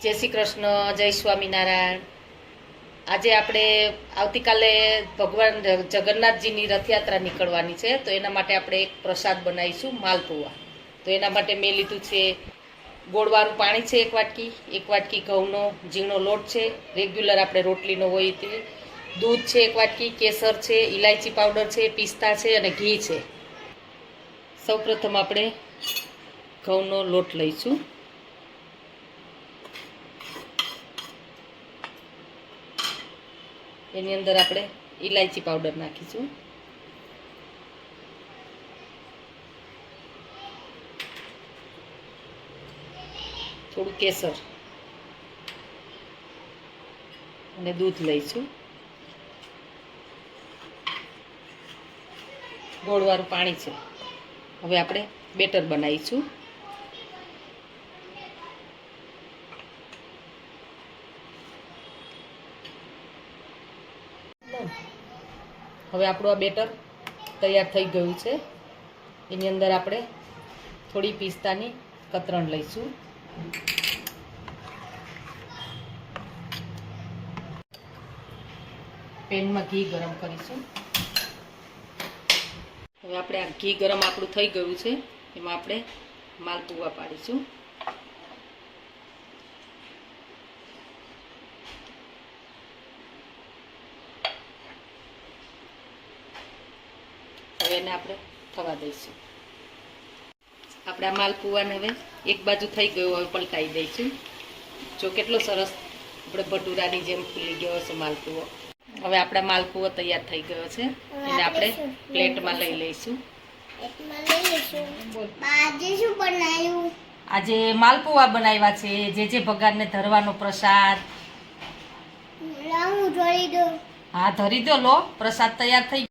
જય શ્રી કૃષ્ણ, જય સ્વામિનારાયણ। આજે આપણે આવતીકાલે ભગવાન જગન્નાથજીની રથયાત્રા નીકળવાની છે, તો એના માટે આપણે એક પ્રસાદ બનાવીશું, માલપુઆ। તો એના માટે મેં લીધું છે ગોળવાળું પાણી છે એક વાટકી ઘઉંનો ઝીણો લોટ છે, રેગ્યુલર આપણે રોટલીનો હોય તે, દૂધ છે એક વાટકી, કેસર છે, ઇલાયચી પાવડર છે, પિસ્તા છે અને ઘી છે। સૌપ્રથમ આપણે ઘઉંનો લોટ લઈશું। એની અંદર આપણે ઇલાયચી પાવડર નાખીશું, થોડું કેસર અને દૂધ લઈશું, ગોળવાળું પાણી છે। હવે આપણે બેટર બનાવીશું। હવે આપણું આ બેટર તૈયાર થઈ ગયું છે। એની અંદર આપણે થોડી પિસ્તાની કતરણ લઈશું, પેનમાં ઘી ગરમ કરીશું। હવે આપણે આ ઘી ગરમ આપણું થઈ ગયું છે, એમાં આપણે માલપુઆ પાડીશું। હવે એને આપણે થવા દઈશું। આપણે આ માલપુઆને હવે એક બાજુ થઈ ગયું, હવે પલટાઈ દઈશું। જો કેટલો સરસ આપણે ભટુરાની જેમ ફૂલી ગયો છે માલપુઓ। હવે આપણા માલપુઓ તૈયાર થઈ ગયો છે, એને આપણે પ્લેટમાં લઈ લઈશું। આજે માલપુઆ બનાવ્યા છે, જે ભગવાનને ધરવાનો પ્રસાદ। હા, ધરી દો, લો, પ્રસાદ તૈયાર થઈ